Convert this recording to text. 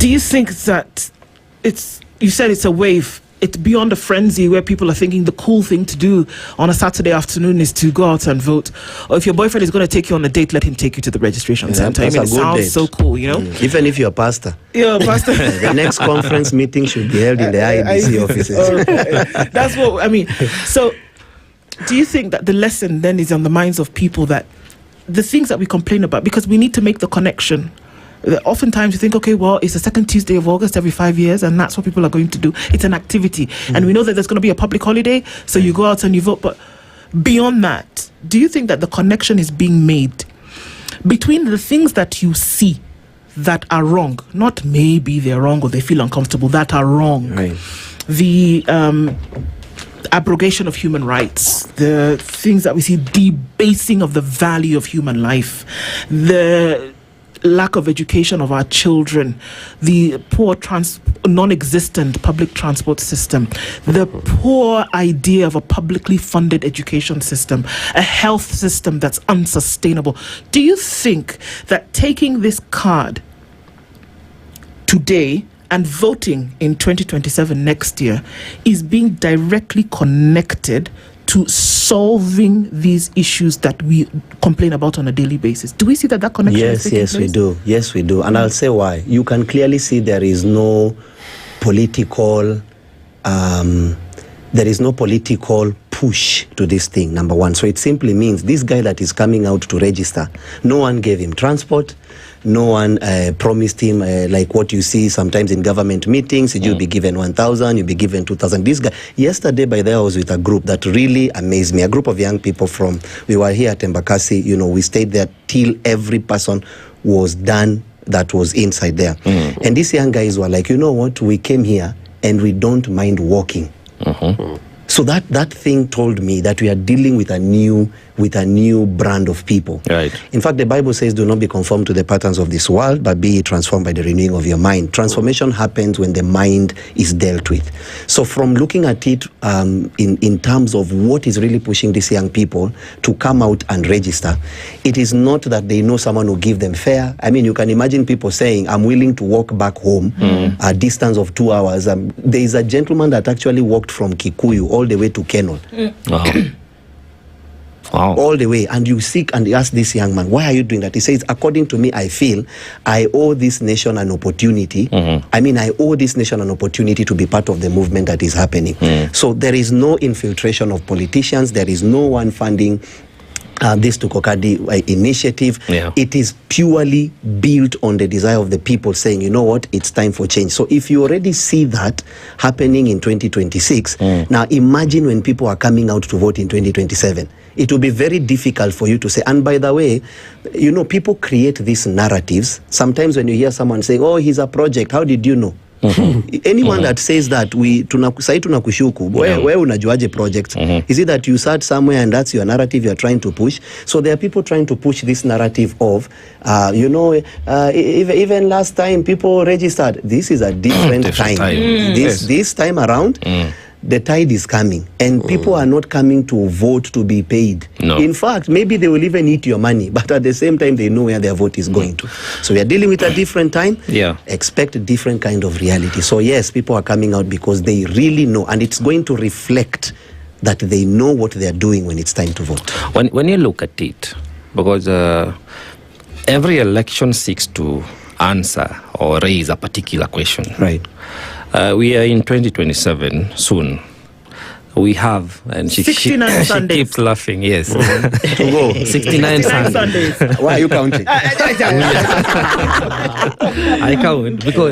Do you think that you said it's a wave, it's beyond a frenzy where people are thinking the cool thing to do on a Saturday afternoon is to go out and vote? Or if your boyfriend is going to take you on a date, let him take you to the registration center. I mean, it sounds date. So cool, you know? Even if you're a pastor. Yeah, pastor. The next conference meeting should be held in the IBC offices. That's what I mean. So, do you think that the lesson then is on the minds of people that the things that we complain about, because we need to make the connection. Oftentimes you think, okay, well, it's the second Tuesday of August every 5 years, and that's what people are going to do. It's an activity. And we know that there's going to be a public holiday, so you go out and you vote. But beyond that, do you think that the connection is being made between the things that you see that are wrong, not maybe they're wrong or they feel uncomfortable, that are wrong? Right. The abrogation of human rights, the things that we see debasing of the value of human life, the lack of education of our children, the poor non-existent public transport system, the poor idea of a publicly funded education system, a health system that's unsustainable. Do you think that taking this card today and voting in 2027 next year is being directly connected to solving these issues that we complain about on a daily basis? Do we see that connection? Yes, we do. Yes, we do. And I'll say why. You can clearly see there is no political push to this thing, number one. So it simply means this guy that is coming out to register, no one gave him transport, no one promised him like what you see sometimes in government meetings, you'll be given 1,000, you'll be given 2,000. This guy, yesterday by there I was with a group that really amazed me, a group of young people we were here at Embakasi, we stayed there till every person was done that was inside there. And these young guys were like, you know what, we came here and we don't mind walking. So that thing told me that we are dealing with a new brand of people. Right. In fact, the Bible says, do not be conformed to the patterns of this world, but be transformed by the renewing of your mind. Transformation happens when the mind is dealt with. So from looking at it in terms of what is really pushing these young people to come out and register, it is not that they know someone who give them fare. I mean, you can imagine people saying, I'm willing to walk back home a distance of 2 hours. There is a gentleman that actually walked from Kikuyu all the way to Kenol. Wow. All the way, and you seek and you ask this young man, why are you doing that? He says, according to me, I feel I owe this nation an opportunity. I mean, I owe this nation an opportunity to be part of the movement that is happening. So there is no infiltration of politicians. There is no one funding this Tukokadi initiative. It is purely built on the desire of the people saying, you know what, it's time for change. So if you already see that happening in 2026, now imagine when people are coming out to vote in 2027. It will be very difficult for you to say, and by the way, people create these narratives. Sometimes when you hear someone say, oh, he's a project, how did you know? Anyone that says that, tunakushuku, where unajuaje projects? Is it that you sat somewhere and that's your narrative you're trying to push? So there are people trying to push this narrative of, even last time people registered. This is a different time. This time around, the tide is coming, and people are not coming to vote to be paid. No. In fact, maybe they will even eat your money, but at the same time, they know where their vote is going to. So we are dealing with a different time. Expect a different kind of reality. So yes, people are coming out because they really know, and it's going to reflect that they know what they are doing when it's time to vote. When you look at it, because every election seeks to answer or raise a particular question. Right. We are in 2027 soon. We have, and she keeps laughing, yes. 69 Sundays. Why are you counting? I count because